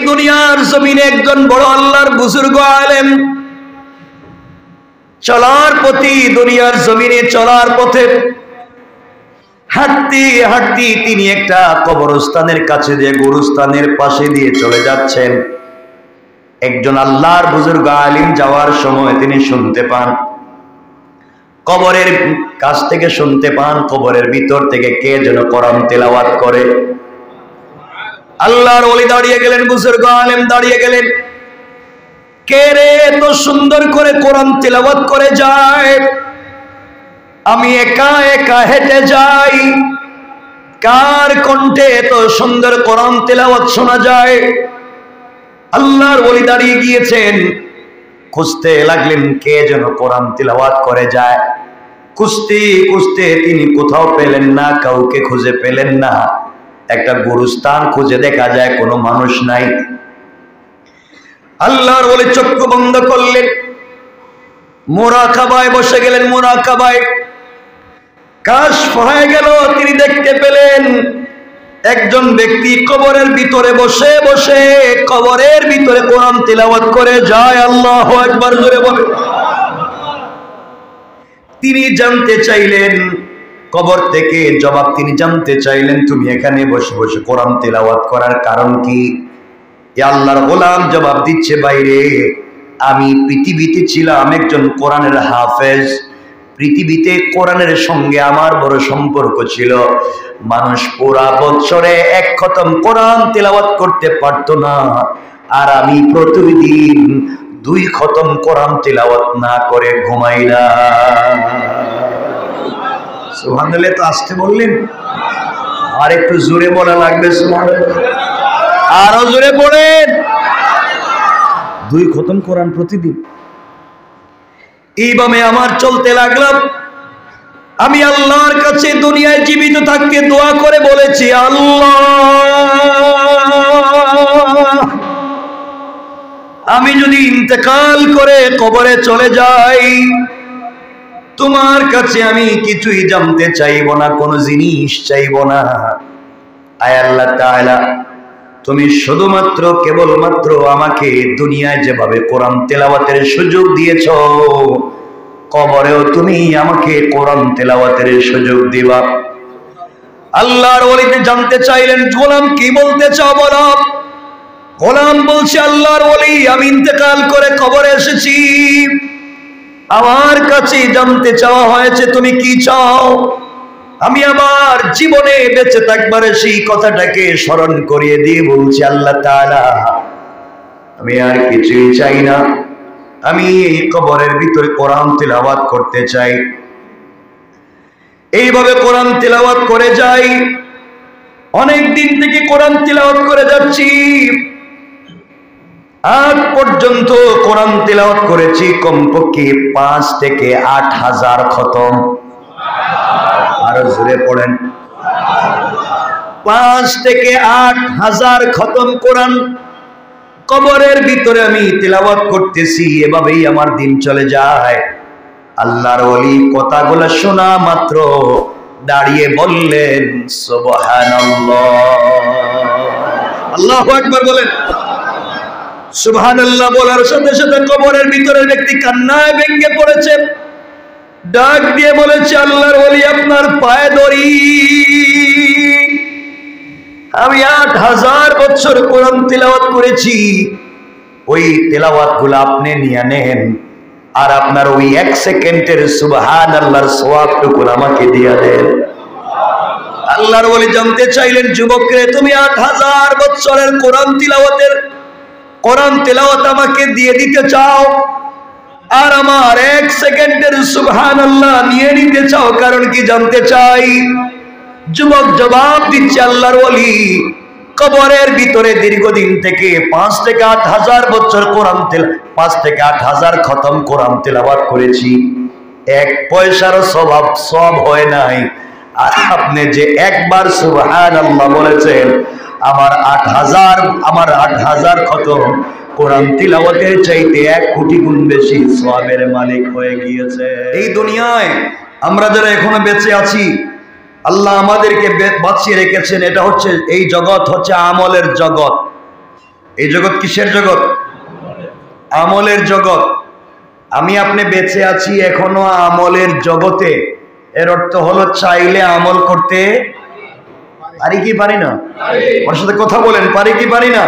দুনিয়ার জমিনে একজন বড় আল্লাহর বুজুর্গ আলেম চলার পথে, দুনিয়ার জমিনে চলার পথে হাঁটতে হাঁটতে তিনি একটা কবরস্থানের কাছে দিয়ে, গোরস্থানের পাশে দিয়ে চলে যাচ্ছেন। একজন আল্লাহর বুজুর্গ আলিম যাওয়ার সময় তিনি শুনতে পান, কবরের কাছ থেকে শুনতে পান, কবরের ভিতর থেকে কে যেন কোরআন তেলাওয়াত করে। আল্লাহর ওলি দাঁড়িয়ে গেলেন, বুজুর্গ আলেম দাঁড়িয়ে গেলেন। কে রে এত সুন্দর করে কোরআন তেলাওয়াত করে যায়? আমি একা একা হেঁটে যাই, কার কণ্ঠে এত সুন্দর কোরআন তেলাওয়াত শোনা যায়? আল্লাহর ওলি দাঁড়িয়ে গিয়েছেন, খুঁজতে লাগলেন কে যেন কোরআন তেলাওয়াত করে যায়। খুঁজতে খুঁজতে তিনি কোথাও পেলেন না, কাউকে খুঁজে পেলেন না। একটা গোরস্থান খুঁজে দেখা যায় কোনো মানুষ নাই। আল্লাহর ওলি চক্ষু বন্ধ করলেন, মুরাকাবায় বসে গেলেন। মুরাকাবায় কাশফ হয়ে গেল, তিনি দেখতে পেলেন একজন ব্যক্তি কবরের ভিতরে বসে বসে কবরের ভিতরে কোরআন তিলাওয়াত করে যায়। আল্লাহু আকবার, জোরে বলে। তিনি জানতে চাইলেন, কবর থেকে জবাব তিনি জানতে চাইলেন, তুমি এখানে বসে বসে কোরআন তিলাওয়াত করার কারণ কি? আল্লাহর গোলাম জবাব দিচ্ছে, বাইরে আমি পৃথিবীতে ছিলাম একজন কোরআনের হাফেজ। পৃথিবীতে কোরআনের সঙ্গে আমার বড় সম্পর্ক ছিল। মানুষ পুরা বছরে এক খতম কোরআন তেলাওয়াত করতে পারতো না, আর আমি প্রতিদিন 2 খতম কোরআন তেলাওয়াত না করে ঘুমাই না। সুবহানাল্লাহ। তো আসতে বললেন, আর একটু জোরে বলা লাগবে। সুবহানাল্লাহ, আরো জোরে পড়েন। 2 খতম কোরআন প্রতিদিন। এইভাবে আমার চলতে লাগলাম। আমি আল্লাহর কাছে দুনিয়ায় জীবিত থাকতে দোয়া করে বলেছি, আল্লাহ, আমি যদি ইন্তেকাল করে কবরে চলে যাই, তোমার কাছে আমি কিছুই জানতে চাইব না, কোনো জিনিস চাইব না। আয় আল্লাহ তাআলা, তুমি শুধুমাত্র কেবলমাত্র আমাকে দুনিয়ায় যেভাবে কোরআন তেলাওয়াতের সুযোগ দিয়েছো, কবরেও তুমি আমাকে কোরআন তেলাওয়াতের সুযোগ দিবা। আল্লাহর ওলিতে জানতে চাইলেন, গোলাম কি বলতে চাও বলো? গোলাম বলছে, আল্লাহর ওলি, আমি ইন্তেকাল করে কবরে এসেছি, আমার কাছে জানতে চাওয়া হয়েছে তুমি কি চাও। আমি আমার জীবনে বেঁচে থাকবার সেই কথাটাকে স্মরণ করিয়ে দিয়ে বলছি, আল্লাহ তাআলা, আমি আর কিছুই চাই না, আমি এই কবরের ভিতরে কোরআন তিলাওয়াত করতে চাই। এইভাবে কোরআন তিলাওয়াত করে যাই। অনেক দিন থেকে কোরআন তিলাওয়াত করে যাচ্ছি, আজ পর্যন্ত কোরআন তিলাওয়াত করেছি কমপক্ষে 5 থেকে 8 হাজার খতম। আরো জোরে পড়েন। 5 থেকে 8 হাজার খতম কোরআন কবরের ভিতরে আমি তিলাওয়াত করতেছি। এভাবেই আমার দিন চলে যায়। আল্লাহর ওলি কথাগুলো শোনা মাত্র দাঁড়িয়ে বললেন, সুবহানাল্লাহ। আল্লাহু আকবার বলেন। সুবহানাল্লাহ বলার সাথে সাথে কবরের ভিতরের ব্যক্তি কান্নায় ভেঙে পড়েছে, ডাক দিয়ে বলেছে, আল্লাহর ওলি, আপনার পায়ে ধরি, আমি 8000 বছর কোরআন তিলাওয়াত করেছি, ওই তেলাওয়াত গুলো আপনি নিয়ে নেন, আর আপনার ওই 1 সেকেন্ডের সুবহানাল্লাহর সওয়াবটুকু আমাকে দিয়ে দেন। আল্লাহর ওলি জানতে চাইলেন, যুবকরে, তুমি 8000 বছরের কোরআন তেলাওয়াত আমাকে দিয়ে দিতে চাও, আর আমার 1 সেকেন্ডের সুবহানাল্লাহ নিয়ে নিতে চাও, কারণ কি জানতে চাই? যুবক জবাব দিচ্ছে, আল্লাহর ওলি, কবরের ভিতরে দীর্ঘদিন থেকে 5 থেকে 8 হাজার বছর 5 থেকে 8 হাজার খতম কোরআন তেলাওয়াত করেছি, 1 পয়সার সওয়াব হয় নাই। আর আপনি যে একবার সুবহানাল্লাহ বলেছেন, আমার 8000 খতম কোরআন তিলাওয়াতের চাইতে 1 কোটি গুণ বেশি সওয়াবের মালিক হয়ে গিয়েছে। এই দুনিয়ায় আমরা যারা এখনো বেঁচে আছি, আল্লাহ আমাদেরকে বাঁচিয়ে রেখেছেন। এটা হচ্ছে, এই জগৎ হচ্ছে আমলের জগৎ। এই জগৎ কিসের জগৎ? আমলের জগৎ। আমি আপনি বেঁচে আছি এখনো আমলের জগতে। এর অর্থ হলো চাইলে আমল করতে পারি কি পারি না? ওর সাথে কথা বলেন, পারি কি পারি না?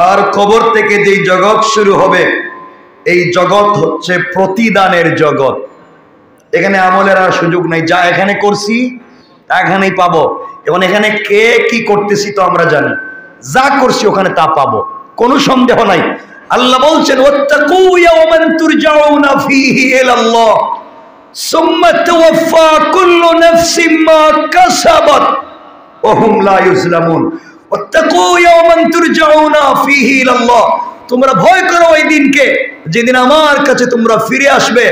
আর কবর থেকে যেই জগৎ শুরু হবে, এই জগৎ হচ্ছে প্রতিদানের জগৎ। এখানে আমলের আর সুযোগ নাই, যা এখানে করছি তা এখানেই পাবো। এবং এখানে কে কি করতেছি তো আমরা জানি, যা করছি ওখানে তা পাবো, কোনো সন্দেহ নাই। আল্লাহ বলছেন ওয়াত্তাকু ইয়াওমান তুরজাউনা ফীহি ইলাল্লাহ সুম্মা তুওয়াফা কুল্লু নাফসিন মা কাসাবাত ওয়া হুম লা ইউজলামুন। ওয়াত্তাকু ইয়াওমান তুরজাউনা ফীহি ইলাল্লাহ, তোমরা ভয় করো ওই দিনকে যেদিন আমার কাছে তোমরা ফিরে আসবে।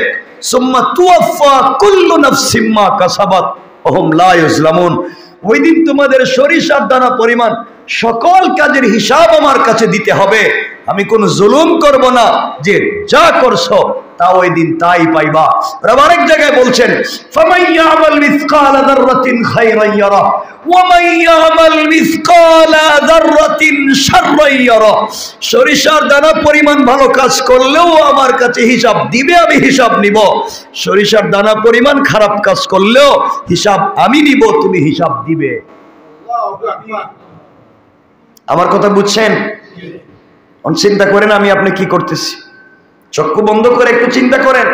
সুম্মা তুওয়াফা কুল্লু নাফসিন মা কাসাবাত ওয়া হুম লা ইউজলামুন। ওই দিন তোমাদের সরিষার দানা পরিমাণ সকল কাজের হিসাব আমার কাছে দিতে হবে। আমি কোন জুলুম করব না, যে যা করছো তা ওই দিন তাই পাইবা। আরেক জায়গায় বলছেন ফামাইয়ামাল মিসকালা যাররাতিন খায়রান ইয়ারা ওয়া মাইয়ামাল মিসকালা যাররাতিন শাররান ইয়ারা। সরিষার দানা পরিমাণ ভালো কাজ করলেও আমার কাছে হিসাব দিবে, আমি হিসাব নিব। সরিষার দানা পরিমাণ খারাপ কাজ করলেও হিসাব আমি নিব, তুমি হিসাব দিবে। আমার কথা বুঝছেন? চিন্তা করেন আমি আপনি কি করতেছি, চক্ষু বন্ধ করে একটু চিন্তা করেন।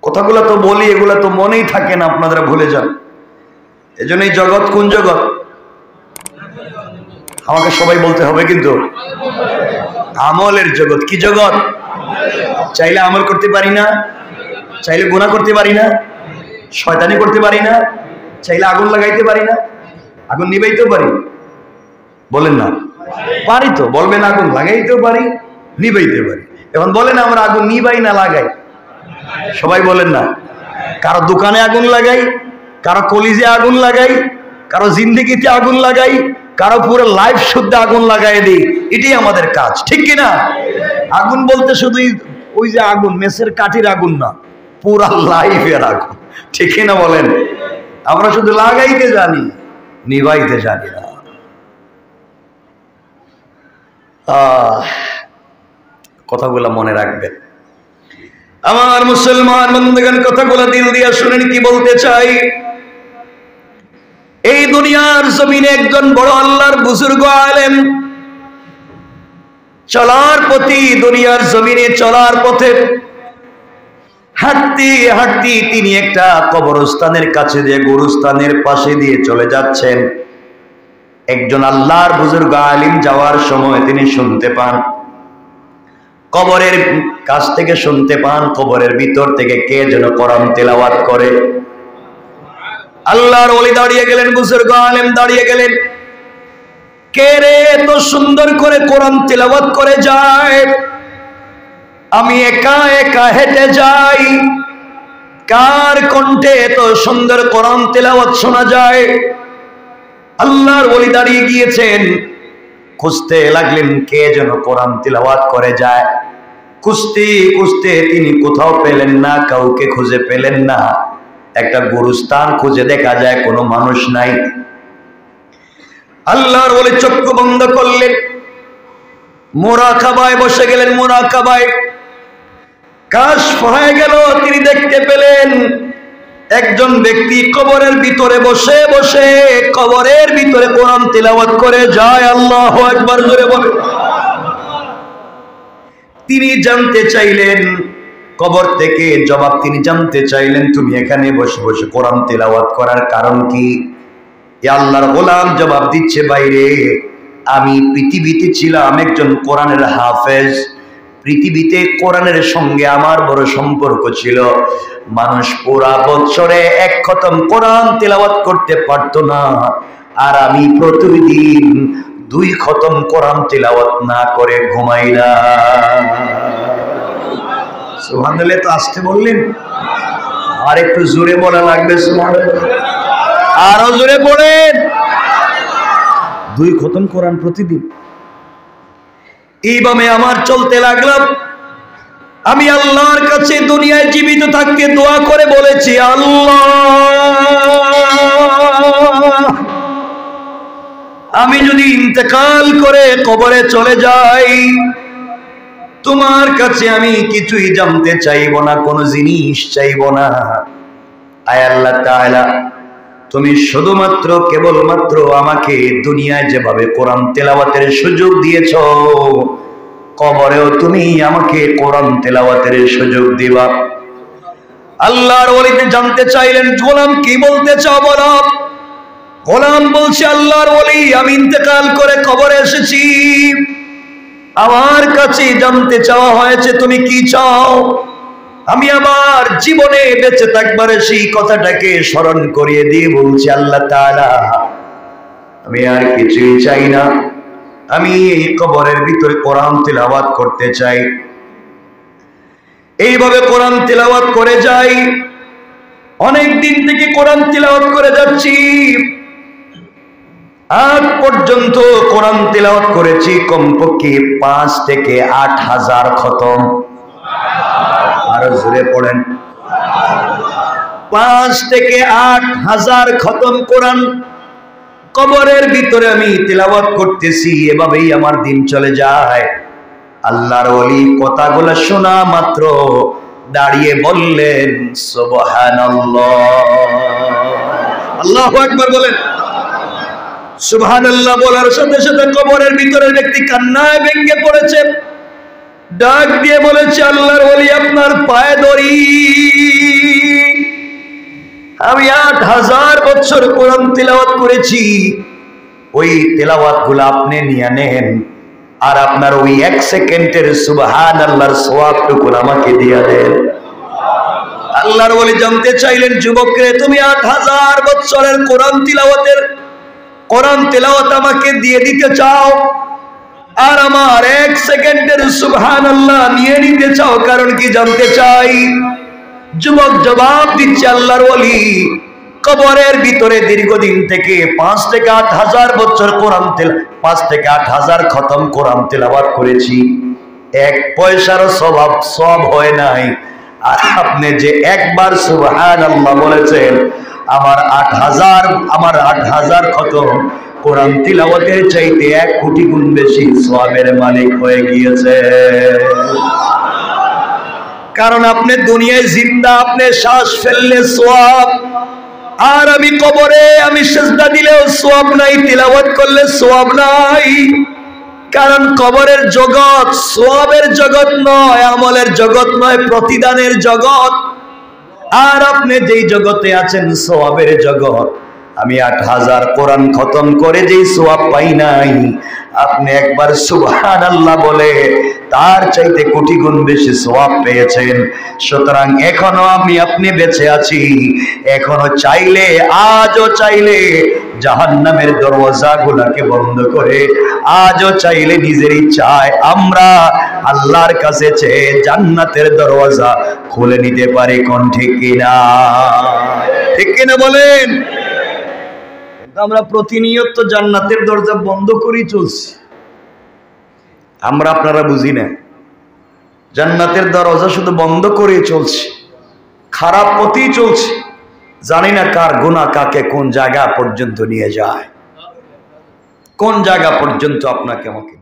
কথাগুলো তো বলি, এগুলা তো মনেই থাকে না, আপনারা ভুলে যান। এজন্য এই জগৎ কোন জগৎ? আমাকে সবাই বলতে হবে কিন্তু, আমলের জগৎ। কি জগৎ? চাইলে আমল করতে পারি না, চাইলে গুনাহ করতে পারি না, শয়তানি করতে পারি না, চাইলে আগুন লাগাইতে পারি না, আগুন নিবাইতেও পারি। বলেন না পারি তো, বলবেন আগুন লাগাইতেও পারি, নিবাইতে পারি। এখন বলেন আমরা আগুন নিবাই না লাগাই? সবাই বলেন না। কারো দোকানে আগুন লাগাই, কারো কলিজে আগুন লাগাই, কারো জিন্দেগিতে আগুন লাগাই, কারো পুরো লাইফ শুদ্ধ আগুন লাগাই দিই। এটাই আমাদের কাজ, ঠিক কিনা? আগুন বলতে শুধু ওই যে আগুন মেসের কাঠির আগুন না, পুরা লাইফের আগুন, ঠিক কিনা বলেন? আমরা শুধু লাগাইতে জানি, নিবাইতে জানি না। কথাগুলো মনে রাখবেন আমার মুসলমান বন্ধুগণ। কথাগুলো দিল দিয়া শুনেন কি বলতে চাই। এই দুনিয়ার জমিনে একজন বড় আল্লাহর বুজুর্গ আলেম চলার পথে, দুনিয়ার জমিনে চলার পথে হাঁটতে হাঁটতে তিনি একটা কবরস্থানের কাছে দিয়ে, গোরস্থানের পাশে দিয়ে চলে যাচ্ছেন। একজন আল্লাহর বুজুর্গ আলিম যাওয়ার সময় তিনি শুনতে পান, কবরের কাছ থেকে শুনতে পান, কবরের ভিতর থেকে কে যেন কোরআন তেলাওয়াত করে। আল্লাহর ওলি দাঁড়িয়ে গেলেন, বুজুর্গ আলেম দাঁড়িয়ে গেলেন। কে রে এত সুন্দর করে কোরআন তেলাওয়াত করে যায়? আমি একা একা হেঁটে যাই, কার কণ্ঠে এত সুন্দর কোরআন তেলাওয়াত শোনা যায়? আল্লাহর ওলি দাঁড়িয়ে গিয়েছেন, খুঁজতে লাগলেন কে যেন কোরআন তিলাওয়াত করে যায়। খুঁজতে খুঁজতে তিনি কোথাও পেলেন না, কাউকে খুঁজে পেলেন না। একটা গোরস্থান খুঁজে দেখা যায় কোনো মানুষ নাই। আল্লাহর ওলি চক্ষু বন্ধ করলেন, মুরাকাবায় বসে গেলেন। মুরাকাবায় কাশফ হয়ে গেল, তিনি দেখতে পেলেন একজন ব্যক্তি কবরের ভিতরে বসে বসে কবরের ভিতরে কোরআন তিলাওয়াত করে যায়। আল্লাহু আকবার জোরে বলে। তিনি জানতে চাইলেন, কবর থেকে জবাব তিনি জানতে চাইলেন, তুমি এখানে বসে বসে কোরআন তিলাওয়াত করার কারণ কি? আল্লাহর গোলাম জবাব দিচ্ছে, বাইরে আমি পৃথিবীতে ছিলাম একজন কোরআনের হাফেজ, পৃথিবীতে কোরআনের সঙ্গে আমার বড় সম্পর্ক ছিল। মানুষ পুরা বছরে এক খতম কোরআন তেলাওয়াত করতে পারতো না, আর আমি প্রতিদিন 2 খতম কোরআন তেলাওয়াত না করে ঘুমাই না। সুবহানাল্লাহ। তো আসতে বললেন, আর একটু জোরে বলা লাগবে সুবহানাল্লাহ, আরো জোরে পড়েন। 2 খতম কোরআন প্রতিদিন। এইভাবে আমার চলতে লাগলাম। আমি আল্লাহর কাছে দুনিয়ায় জীবিত থাকতে দোয়া করে বলেছি, আল্লাহ আমি যদি ইন্তেকাল করে কবরে চলে যাই, তোমার কাছে আমি কিছুই জানতে চাইব না, কোনো জিনিস চাইব না। আয় আল্লাহ তাআলা, তুমি শুধুমাত্র কেবলমাত্র আমাকে দুনিয়ায় যেভাবে কোরআন তেলাওয়াতের সুযোগ দিয়েছো, কবরেও তুমি আমাকে কোরআন তেলাওয়াতের সুযোগ দিবা। আল্লাহর ওলিতে জানতে চাইলেন, গোলাম কি বলতে চাও বলো। গোলাম বলছে, আল্লাহর ওলি, আমি ইন্তেকাল করে কবরে এসেছি, আমার কাছে জানতে চাওয়া হয়েছে তুমি কি চাও। আমি আমার জীবনে বেঁচে থাকবার সেই কথাটাকে স্মরণ করিয়ে দিয়ে বলছি, আল্লাহ তাআলা, আমি আর কিছুই চাই না, আমি এই কবরের ভিতরে কোরআন তেলাওয়াত করতে চাই। এইভাবে কোরআন তেলাওয়াত করে যাই, অনেক দিন থেকে কোরআন তেলাওয়াত করে যাচ্ছি, আজ পর্যন্ত কোরআন তেলাওয়াত করেছি কমপক্ষে 5 থেকে 8,000 খতম। আরো জোরে পড়েন, 5 থেকে 8,000 খতম কোরআন কবরের ভিতরে আমি তেলাওয়াত করতেছি। এভাবেই আমার দিন চলে যায়। আল্লাহর ওলি কথাগুলো শোনা মাত্র দাঁড়িয়ে বললেন, সুবহানাল্লাহ। আল্লাহু আকবার বলেন। সুবহানাল্লাহ বলার সাথে সাথে কবরের ভিতরের ব্যক্তি কান্নায় ভেঙে পড়েছে, ডাক দিয়ে বলেছে, আল্লাহর ওলি, আপনার পায়ে ধরি, আমি 8,000 বছর কোরআন তেলাওয়াত করেছি, ওই তেলাওয়াত গুলো আপনি নিয়ে নেন, আর আপনার ওই 1 সেকেন্ডের সুবহানাল্লাহর সওয়াবটুকু আমাকে দিয়ে দেন। আল্লাহর ওলি জানতে চাইলেন, যুবকরে, তুমি 8,000 বছরের কোরআন তেলাওয়াত আমাকে দিয়ে দিতে চাও, আর আমার 1 সেকেন্ডের সুবহানাল্লাহ নিয়ে নিতে চাও, কারণ কি জানতে চাই। যুবক জবাব দিচ্ছে, আল্লাহর ওলি, কবরের ভিতরে দীর্ঘদিন থেকে 5 থেকে 8,000 বছর 5 থেকে 8,000 খতম কোরআন তেলাওয়াত করেছি, 1 পয়সারও সওয়াব হয় নাই। আর আপনি যে একবার সুবহানাল্লাহ বলেছেন, আমার 8,000 খতম কোরআন তিলাওয়াতের চাইতে 1 কোটি গুণ বেশি সওয়াবের মালিক হয়ে গিয়েছে। কারণ আপনি দুনিয়ায় জিন্দা, আপনি শ্বাস ফেললে সওয়াব, আর আমি কবরে আমি সিজদা দিলেও সওয়াব নাই, তিলাওয়াত করলে সওয়াব নাই। কারণ কবরের জগৎ সওয়াবের জগৎ নয়, আমলের জগৎ নয়, প্রতিদানের জগৎ। আর আপনি যেই জগতে আছেন সওয়াবের জগৎ, আমি 8,000 কোরআন খতম করে যেই সওয়াব পাই নাই, আপনি একবার সুবহানাল্লাহ বলে তার চাইতে কোটি গুণ বেশি সওয়াব পেয়েছেন। সুতরাং এখনো আপনি বেঁচে আছি, এখনো চাইলে, আজও চাইলে জাহান্নামের দরওয়াজাগুলোকে বন্ধ করে, আজও চাইলে নিজের ইচ্ছায় আমরা আল্লাহর কাছে চেয়ে জান্নাতের দরওয়াজা খুলে নিতে পারি। কোন ঠিক কিনা? ঠিক কিনা বলেন? আমরা প্রতিনিয়ত জান্নাতের দরজা বন্ধ করেই চলছি, আমরা আপনারা বুঝি না। জান্নাতের দরজা শুধু বন্ধ করে চলছি, খারাপ পথেই চলছি, জানি না কার গুনাহ কাকে কোন জায়গা পর্যন্ত নিয়ে যায়, কোন জায়গা পর্যন্ত আপনাকে আমাকে